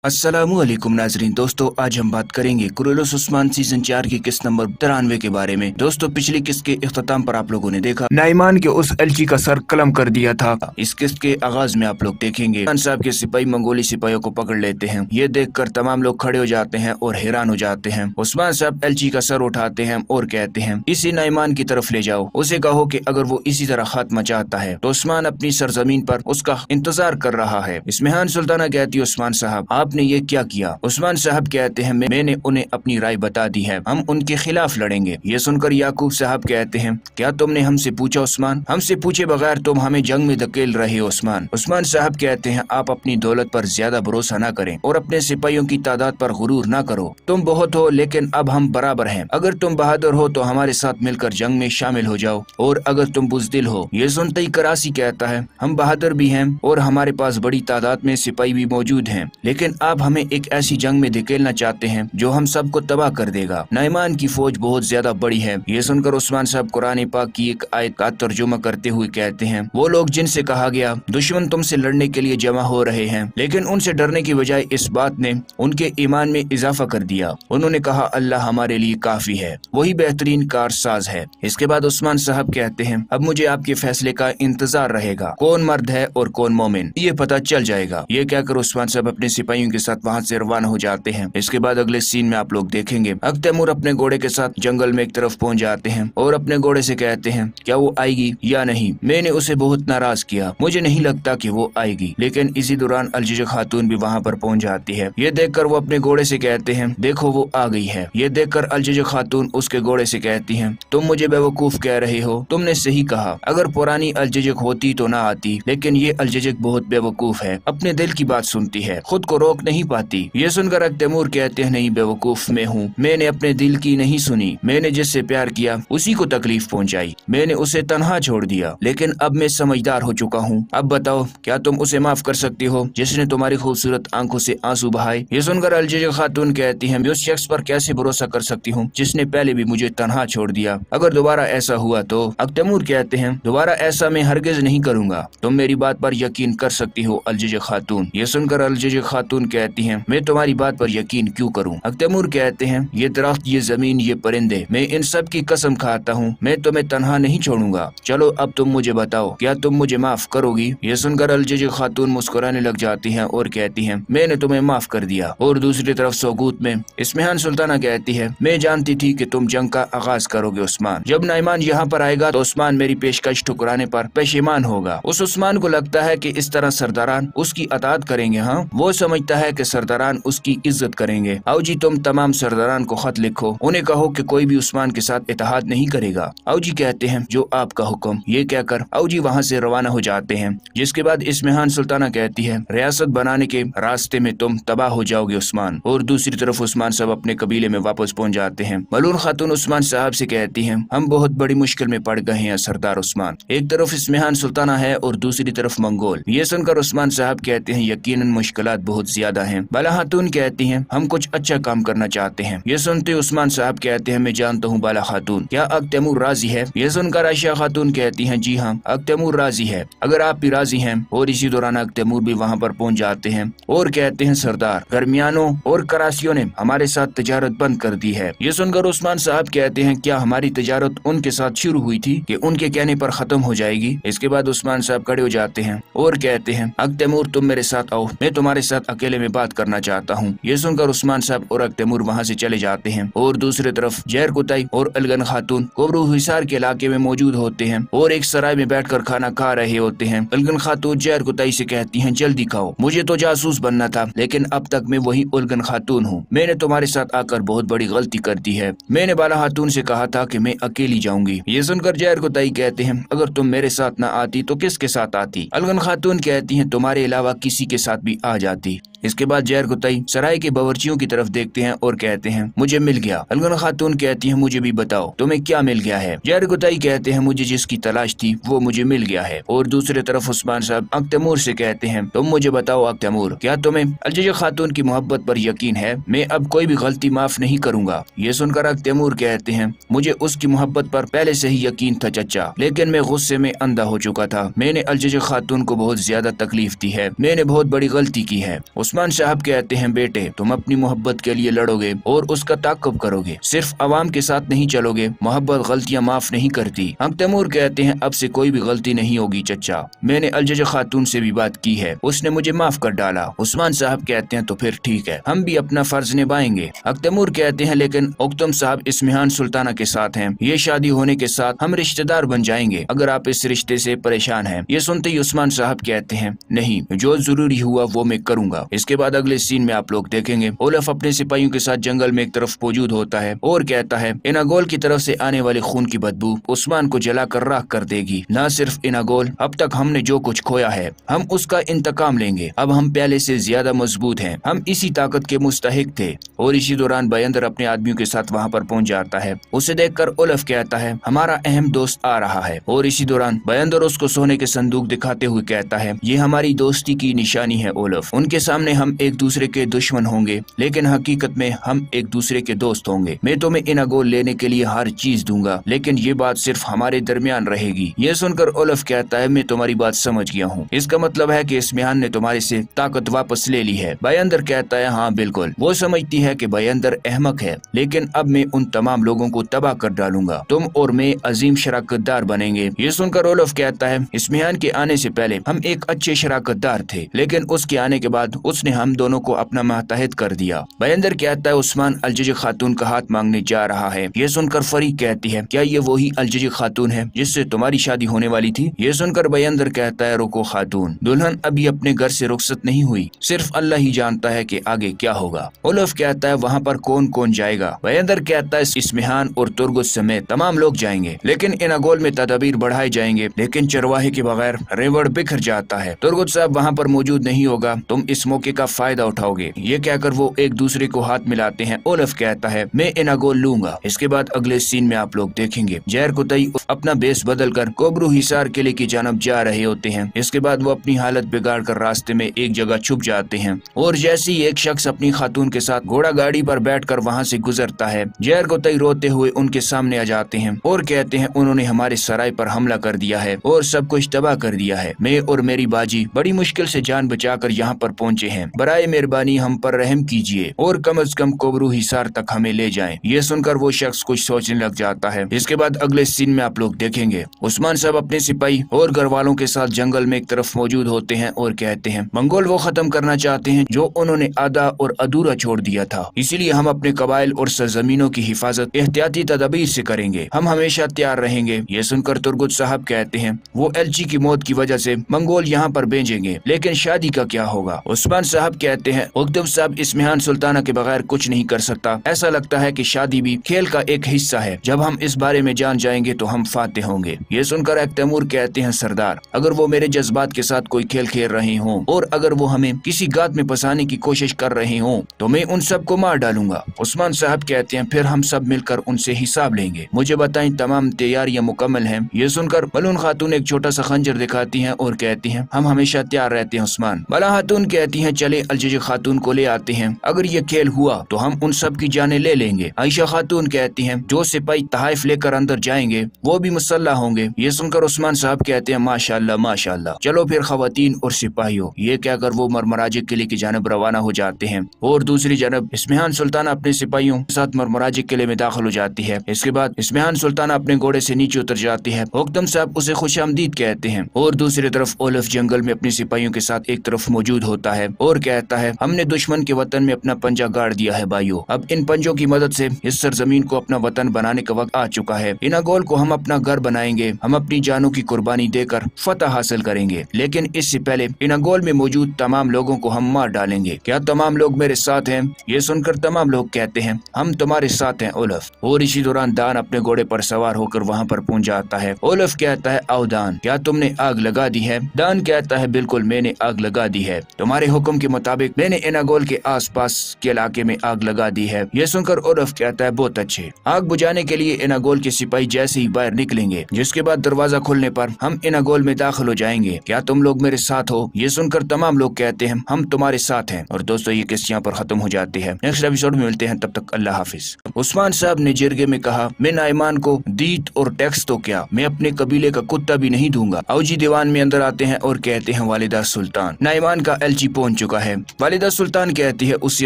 अस्सलामुअलैकुम नाजरीन। दोस्तों आज हम बात करेंगे कुरेलोस उस्मान सीजन 4 की किस्त नंबर 93 के बारे में। दोस्तों पिछली किस्त के इख्तिताम पर आप लोगों ने देखा नाइमान के उस एलची का सर कलम कर दिया था। इस किस्त के आगाज में आप लोग देखेंगे खान साहब के सिपाही मंगोली सिपाहियों को पकड़ लेते हैं। ये देखकर तमाम लोग खड़े हो जाते हैं और हैरान हो जाते हैं। उस्मान साहब एलची का सर उठाते हैं और कहते हैं इसी नाइमान की तरफ ले जाओ, उसे कहो कि अगर वो इसी तरह खात्मा चाहता है तो उस्मान अपनी सरजमीन पर उसका इंतजार कर रहा है। इस्मिहान सुल्ताना कहती है उस्मान साहब आपने ये क्या किया। उस्मान साहब कहते हैं मैंने उन्हें अपनी राय बता दी है, हम उनके खिलाफ लड़ेंगे। ये सुनकर याकूब साहब कहते हैं क्या तुमने हमसे पूछा उस्मान, हमसे पूछे बगैर तुम हमें जंग में धकेल रहे हो उस्मान। उस्मान साहब कहते हैं आप अपनी दौलत पर ज्यादा भरोसा न करें और अपने सिपाहियों की तादाद पर गुरूर न करो। तुम बहुत हो लेकिन अब हम बराबर हैं। अगर तुम बहादुर हो तो हमारे साथ मिलकर जंग में शामिल हो जाओ और अगर तुम बुज़दिल हो। ये सुनते ही करासी कहता है हम बहादुर भी हैं और हमारे पास बड़ी तादाद में सिपाही भी मौजूद हैं, लेकिन आप हमें एक ऐसी जंग में धकेलना चाहते हैं जो हम सबको तबाह कर देगा। नाइमान की फौज बहुत ज्यादा बड़ी है। ये सुनकर उस्मान साहब कुरान पाक की एक आयत का तर्जुमा करते हुए कहते हैं वो लोग जिनसे कहा गया दुश्मन तुमसे लड़ने के लिए जमा हो रहे हैं, लेकिन उनसे डरने की बजाय इस बात ने उनके ईमान में इजाफा कर दिया। उन्होंने कहा अल्लाह हमारे लिए काफी है, वही बेहतरीन कारसाज है। इसके बाद उस्मान साहब कहते हैं अब मुझे आपके फैसले का इंतजार रहेगा, कौन मर्द है और कौन मोमिन ये पता चल जाएगा। ये कहकर उस्मान साहब अपने सिपाहियों के साथ वहाँ से रवाना हो जाते हैं। इसके बाद अगले सीन में आप लोग देखेंगे तैमूर अपने घोड़े के साथ जंगल में एक तरफ पहुंच जाते हैं और अपने घोड़े से कहते हैं क्या वो आएगी या नहीं। मैंने उसे बहुत नाराज किया, मुझे नहीं लगता कि वो आएगी। लेकिन इसी दौरान अलजिज खातून भी वहाँ पर पहुंच जाती है। ये देखकर वो अपने घोड़े से कहते हैं देखो वो आ गई है। ये देखकर अलजिज खातून उसके घोड़े से कहती है तुम मुझे बेवकूफ कह रहे हो, तुमने सही कहा, अगर पुरानी अलजिजक होती तो ना आती, लेकिन ये अलजिजक बहुत बेवकूफ है, अपने दिल की बात सुनती है, खुद को रोक नहीं पाती। ये सुनकर तैमूर कहते हैं नहीं बेवकूफ मैं हूँ, मैंने अपने दिल की नहीं सुनी, मैंने जिससे प्यार किया उसी को तकलीफ पहुँचाई, मैंने उसे तन्हा छोड़ दिया, लेकिन अब मैं समझदार हो चुका हूँ। अब बताओ क्या तुम उसे माफ कर सकती हो जिसने तुम्हारी खूबसूरत आंखों से आंसू बहाए। ये सुनकर अलजिज खातून कहती है मैं उस शख्स पर कैसे भरोसा कर सकती हूँ जिसने पहले भी मुझे तन्हा छोड़ दिया, अगर दोबारा ऐसा हुआ तो। तैमूर कहते हैं दोबारा ऐसा मैं हरगिज नहीं करूँगा, तुम मेरी बात पर यकीन कर सकती हो अलजिज खातून। ये सुनकर अलजिज खातून कहती है मैं तुम्हारी बात पर यकीन क्यों करूं। तैमूर कहते हैं ये दरख्त, ये जमीन, ये परिंदे, मैं इन सब की कसम खाता हूँ मैं तुम्हें तन्हा नहीं छोड़ूंगा। चलो अब तुम मुझे बताओ क्या तुम मुझे माफ करोगी। ये सुनकर अलजिज खातून मुस्कुराने लग जाती हैं और कहती हैं मैंने तुम्हें माफ कर दिया। और दूसरी तरफ सोगूत में इस्मिहान सुल्ताना कहती है मैं जानती थी कि तुम जंग का आगाज करोगे उस्मान, जब नाइमान यहाँ पर आएगा तो उस्मान मेरी पेशकश ठुकराने पर पेशेमान होगा। उस उस्मान को लगता है कि इस तरह सरदारान उसकी अताअत करेंगे, हाँ वो समझता है कि सरदारान उसकी इज्जत करेंगे। आओ जी तुम तमाम सरदारान को खत लिखो, उन्हें कहो कि कोई भी उस्मान के साथ इत्तेहाद नहीं करेगा। आओ जी कहते हैं जो आपका हुक्म। ये कहकर आओ जी वहाँ से रवाना हो जाते हैं। जिसके बाद इस्मिहान सुल्ताना कहती है रियासत बनाने के रास्ते में तुम तबाह हो जाओगे उस्मान। और दूसरी तरफ उस्मान साहब अपने कबीले में वापस पहुँच जाते हैं। मलून खातून उस्मान साहब से कहती है हम बहुत बड़ी मुश्किल में पड़ गए हैं सरदार उस्मान, एक तरफ इस्मिहान सुल्ताना है और दूसरी तरफ मंगोल। ये सुनकर उस्मान साहब कहते हैं यकीनन मुश्किलात बहुत ज्यादा हैं। बाला खातून कहती हैं हम कुछ अच्छा काम करना चाहते हैं। ये सुनते उस्मान साहब कहते हैं मैं जानता हूँ बाला खातून, क्या तैमूर राजी है। ये सुनकर आयशा खातून कहती हैं जी हाँ तैमूर राजी है, अगर आप भी राजी हैं। और इसी दौरान तैमूर भी वहाँ पर पहुँच जाते हैं और कहते हैं सरदार गर्मियानों और करासियों ने हमारे साथ तजारत बंद कर दी है। ये सुनकर उस्मान साहब कहते हैं क्या हमारी तजारत उनके साथ शुरू हुई थी कि उनके कहने पर खत्म हो जाएगी। इसके बाद उस्मान साहब खड़े हो जाते हैं और कहते हैं तैमूर तुम मेरे साथ आओ, मैं तुम्हारे साथ अकेले में बात करना चाहता हूँ। ये सुनकर उस्मान साहब और तैमूर वहाँ से चले जाते हैं। और दूसरी तरफ जहर कुताई और अलगन खातून कोबरू हिसार के इलाके में मौजूद होते हैं और एक सराय में बैठकर खाना खा रहे होते हैं। अलगन खातून जहर कुताई से कहती हैं जल्दी खाओ, मुझे तो जासूस बनना था लेकिन अब तक मैं वही उलगन खातून हूँ, मैंने तुम्हारे साथ आकर बहुत बड़ी गलती कर दी है। मैंने बाला खातून से कहा था कि मैं अकेली जाऊंगी। ये सुनकर जहर कुताई कहते हैं अगर तुम मेरे साथ न आती तो किसके साथ आती। अलगन खातून कहती हैं तुम्हारे अलावा किसी के साथ भी आ जाती। इसके बाद जहर कुताई सराय के बावर्चियों की तरफ देखते हैं और कहते हैं मुझे मिल गया। अलगन खातून कहती हैं मुझे भी बताओ तुम्हें क्या मिल गया है। जहर कुताई कहते हैं मुझे जिसकी तलाश थी वो मुझे मिल गया है। और दूसरी तरफ उस्मान साहब तैमूर से कहते हैं तुम मुझे बताओ तैमूर क्या तुम्हें अलजिज खातून की मोहब्बत पर यकीन है, मैं अब कोई भी गलती माफ नहीं करूंगा। ये सुनकर तैमूर कहते हैं मुझे उसकी मोहब्बत पर पहले से ही यकीन था चचा, लेकिन मैं गुस्से में अंधा हो चुका था, मैंने अलजिज खातून को बहुत ज्यादा तकलीफ दी है, मैंने बहुत बड़ी गलती की है। عثمان صاحب कहते हैं बेटे तुम अपनी मोहब्बत के लिए लड़ोगे और उसका ताक़ुब करोगे, सिर्फ आवाम के साथ नहीं चलोगे, मोहब्बत गलतियां माफ नहीं करती। हम तैमूर कहते हैं अब से कोई भी गलती नहीं होगी चचा, मैंने अलजजा खातून से भी बात की है, उसने मुझे माफ कर डाला। उस्मान साहब कहते हैं तो फिर ठीक है, हम भी अपना फर्ज निभाएंगे। तैमूर कहते हैं लेकिन उक्तम साहब इस्मिहान सुल्ताना के साथ हैं, ये शादी होने के साथ हम रिश्तेदार बन जाएंगे, अगर आप इस रिश्ते से परेशान हैं। ये सुनते ही उस्मान साहब कहते हैं नहीं, जो जरूरी हुआ वो मैं करूंगा। इसके बाद अगले सीन में आप लोग देखेंगे ओलफ अपने सिपाहियों के साथ जंगल में एक तरफ मौजूद होता है और कहता है इनागोल की तरफ से आने वाले खून की बदबू उस्मान को जलाकर राख कर देगी। न सिर्फ इनागोल, अब तक हमने जो कुछ खोया है हम उसका इंतकाम लेंगे, अब हम पहले से ज्यादा मजबूत हैं, हम इसी ताकत के मुस्तहिक थे। और इसी दौरान बयंदर अपने आदमियों के साथ वहाँ पर पहुँच जाता है। उसे देखकर ओलफ कहता है हमारा अहम दोस्त आ रहा है। और इसी दौरान बयंदर उसको सोने के संदूक दिखाते हुए कहता है ये हमारी दोस्ती की निशानी है ओलफ, उनके सामने हम एक दूसरे के दुश्मन होंगे लेकिन हकीकत में हम एक दूसरे के दोस्त होंगे। मैं तुम्हें इनागोल लेने के लिए हर चीज दूंगा लेकिन ये बात सिर्फ हमारे दरमियान रहेगी। ये सुनकर ओलफ कहता है मैं तुम्हारी बात समझ गया हूँ, इसका मतलब है कि इस्मिहान ने तुम्हारे से ताकत वापस ले ली है। बयंदर कहता है हाँ बिल्कुल, वो समझती है कि बयंदर अहमक है लेकिन अब मैं उन तमाम लोगों को तबाह कर डालूंगा, तुम और मैं अजीम शराकतदार बनेंगे। ये सुनकर ओलफ कहता है इस्मिहान के आने से पहले हम एक अच्छे शराकतदार थे लेकिन उसके आने के बाद उसने हम दोनों को अपना मातहत कर दिया। बयंदर कहता है उस्मान अलजजा खातून का हाथ मांगने जा रहा है। ये सुनकर फरीक कहती है क्या ये वही अलजजा खातून है जिससे तुम्हारी शादी होने वाली थी? ये सुनकर बयंदर कहता है रुको खातून, दुल्हन अभी अपने घर से रुखसत नहीं हुई, सिर्फ अल्लाह ही जानता है कि आगे क्या होगा। ओलफ कहता है वहाँ पर कौन कौन जाएगा? बयंदर कहता है इस्मिहान और तुर्गुस समेत तमाम लोग जाएंगे लेकिन इनागोल में तदबीर बढ़ाए जाएंगे लेकिन चरवाहे के बगैर रेवड़ बिखर जाता है, तुर्गुस साहब वहाँ पर मौजूद नहीं होगा, तुम इस मौके का फायदा उठाओगे। ये कहकर वो एक दूसरे को हाथ मिलाते हैं। ओलफ कहता है मैं इनागोल लूंगा। इसके बाद अगले सीन में आप लोग देखेंगे जहर कुतई अपना बेस बदल कर कोबरू हिसार किले की जानब जा रहे होते हैं। इसके बाद वो अपनी हालत बिगाड़ कर रास्ते में एक जगह छुप जाते हैं और जैसे ही एक शख्स अपनी खातून के साथ घोड़ा गाड़ी पर बैठकर वहाँ से गुजरता है, जहर कुतई रोते हुए उनके सामने आ जाते हैं और कहते हैं उन्होंने हमारे सराय पर हमला कर दिया है और सब कुछ तबाह कर दिया है। मैं और मेरी बाजी बड़ी मुश्किल से जान बचाकर यहाँ पर पहुँचे हैं, बराए मेहरबानी हम पर रहम कीजिए और कम से कम कोबरू हिसार तक हमें ले जाएं। ये सुनकर वो शख्स कुछ सोचने लग जाता है। इसके बाद अगले सीन में आप लोग देखेंगे उस्मान साहब अपने सिपाही और घर वालों के साथ जंगल में एक तरफ मौजूद होते हैं और कहते हैं मंगोल वो खत्म करना चाहते हैं जो उन्होंने आधा और अधूरा छोड़ दिया था, इसीलिए हम अपने कबाइल और सरजमीनों की हिफाजत एहतियाती तदबीर से करेंगे, हम हमेशा तैयार रहेंगे। ये सुनकर तुर्गुत साहब कहते हैं वो एलची की मौत की वजह से मंगोल यहाँ पर भेजेंगे लेकिन शादी का क्या होगा? उस्मान साहब कहते हैं उक्तम साहब इस्मिहान सुल्ताना के बगैर कुछ नहीं कर सकता, ऐसा लगता है कि शादी भी खेल का एक हिस्सा है, जब हम इस बारे में जान जाएंगे तो हम फाते होंगे। ये सुनकर तैमूर कहते हैं सरदार अगर वो मेरे जज्बात के साथ कोई खेल खेल रहे हों और अगर वो हमें किसी गात में फंसाने की कोशिश कर रहे हों तो मैं उन सब को मार डालूंगा। उस्मान साहब कहते हैं फिर हम सब मिलकर उनसे हिसाब लेंगे, मुझे बताएं तमाम तैयारियां मुकम्मल हैं? ये सुनकर मलून खातून एक छोटा सा खंजर दिखाती हैं और कहती हैं हम हमेशा तैयार रहते हैं उस्मान। बला खातून कहती हैं चले अलजजा खातून को ले आते हैं, अगर ये खेल हुआ तो हम उन सब की जानें ले लेंगे। आयशा खातून कहती हैं जो सिपाही तहाइफ लेकर अंदर जाएंगे वो भी मुसल्ला होंगे। ये सुनकर उस्मान साहब कहते हैं माशाअल्लाह माशाअल्लाह, चलो फिर खवातीन और सिपाहियों। ये कहकर वो मरमराजे किले की जानब रवाना हो जाते हैं और दूसरी जानब इस्मिहान सुल्ताना अपने सिपाहियों के साथ मरमराजे किले में दाखिल हो जाती है। इसके बाद इस्मिहान सुल्ताना अपने घोड़े से नीचे उतर जाती है, हुक्म साहब उसे खुशामदीद कहते हैं और दूसरी तरफ ओलफ जंगल में अपने सिपाहियों के साथ एक तरफ मौजूद होता है और कहता है हमने दुश्मन के वतन में अपना पंजा गाड़ दिया है भाइयों, अब इन पंजों की मदद से इस सरजमीन को अपना वतन बनाने का वक्त आ चुका है, इनागोल को हम अपना घर बनाएंगे, हम अपनी जानों की कुर्बानी देकर फतह हासिल करेंगे, लेकिन इससे पहले इनागोल में मौजूद तमाम लोगों को हम मार डालेंगे, क्या तमाम लोग मेरे साथ हैं? ये सुनकर तमाम लोग कहते हैं हम तुम्हारे साथ हैं ओलफ। और इसी दौरान दान अपने घोड़े पर सवार होकर वहाँ पर पहुँच जाता है। ओलफ कहता है आओ दान, क्या तुमने आग लगा दी है? दान कहता है बिल्कुल मैंने आग लगा दी है, तुम्हारे हुक्म के मुताबिक मैंने इनागोल के आसपास के इलाके में आग लगा दी है। ये सुनकर ओलफ कहता है बहुत अच्छे, आग बुझाने के लिए इनागोल के सिपाही जैसे ही बाहर निकलेंगे जिसके बाद दरवाजा खुलने पर हम इनागोल में दाखिल हो जाएंगे, क्या तुम लोग मेरे साथ हो? ये सुनकर तमाम लोग कहते हैं हम तुम्हारे साथ हैं। और दोस्तों ये किस्त यहाँ पर खत्म हो जाती है, नेक्स्ट एपिसोड में मिलते हैं, तब तक अल्लाह हाफिज। उस्मान साहब ने जिरगे में कहा मैं नाइमान को दीत और टैक्स तो क्या, मैं अपने कबीले का कुत्ता भी नहीं दूंगा। औजी दीवान में अंदर आते हैं और कहते हैं वालिदा सुल्तान। नाइमान का एलची पहुंच चुका है। वालिदा सुल्तान कहती है उसे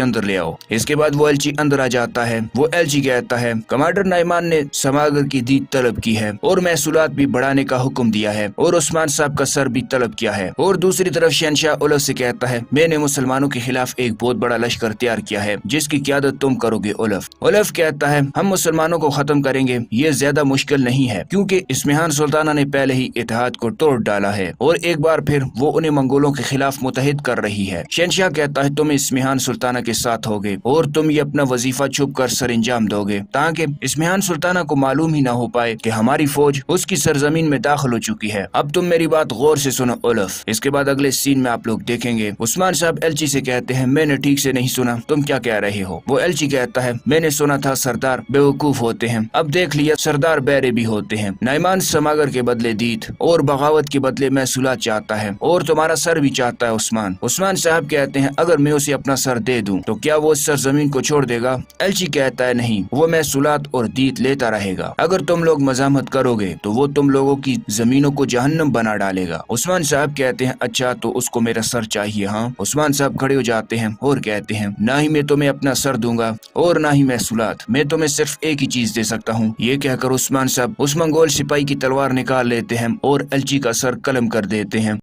अंदर ले आओ। इसके बाद वो एलची अंदर आ जाता है। वो एलची कहता है कमांडर नाइमान ने समागर की दीद तलब की है और महसूलात भी बढ़ाने का हुक्म दिया है और उस्मान साहब का सर भी तलब किया है। और दूसरी तरफ शहनशाह उलफ से कहता है मैंने मुसलमानों के खिलाफ एक बहुत बड़ा लश्कर तैयार किया है जिसकी क़यादत तुम करोगे उलफ। उलफ कहता है हम मुसलमानों को खत्म करेंगे, ये ज्यादा मुश्किल नहीं है क्योंकि इस्मिहान सुल्ताना ने पहले ही इत्तेहाद को तोड़ डाला है और एक बार फिर वो उन्हें मंगोलों के खिलाफ मुतहिद कर रही है। शहनशाह कहता है तुम इस्मिहान सुल्ताना के साथ होगे और तुम ये अपना वजीफा छुप कर सर अंजाम दोगे ताकि इस्मिहान सुल्ताना को मालूम ही ना हो पाए कि हमारी फौज उसकी सरजमीन में दाखिल हो चुकी है। अब तुम मेरी बात गौर से सुनो उलफ। इसके बाद अगले सीन में आप लोग देखेंगे उस्मान साहब एलची से कहते हैं मैंने ठीक से नहीं सुना, तुम क्या कह रहे हो? वो एलची कहता है मैंने सुना था सरदार बेवकूफ होते हैं, अब देख लिया सरदार बैरे भी होते हैं। नाइमान समागर के बदले दीद और बगावत के बदले महसूलात चाहता है और तुम्हारा सर भी चाहता है उस्मान। उस्मान साहब कहते हैं अगर मैं उसे अपना सर दे दूं तो क्या वो इस सरजमीन को छोड़ देगा? एलची कहता है नहीं, वो महसूलात और दीद लेता रहेगा। अगर तुम लोग मजामत करोगे तो वो तुम लोगों की जमीनों को जहन्नम बना डालेगा। उस्मान साहब कहते हैं अच्छा तो उसको मेरा सर चाहिए। हाँ, उस्मान साहब खड़े हो जाते हैं और कहते हैं ना ही मैं तुम्हें अपना सर दूंगा और ना ही महसूलात, मैं तुम्हें सिर्फ एक ही चीज दे सकता हूँ। ये कहकर उस्मान साहब उस मंगोल सिपाही की तलवार निकाल लेते हैं और एलची का सर कलम कर देते हैं।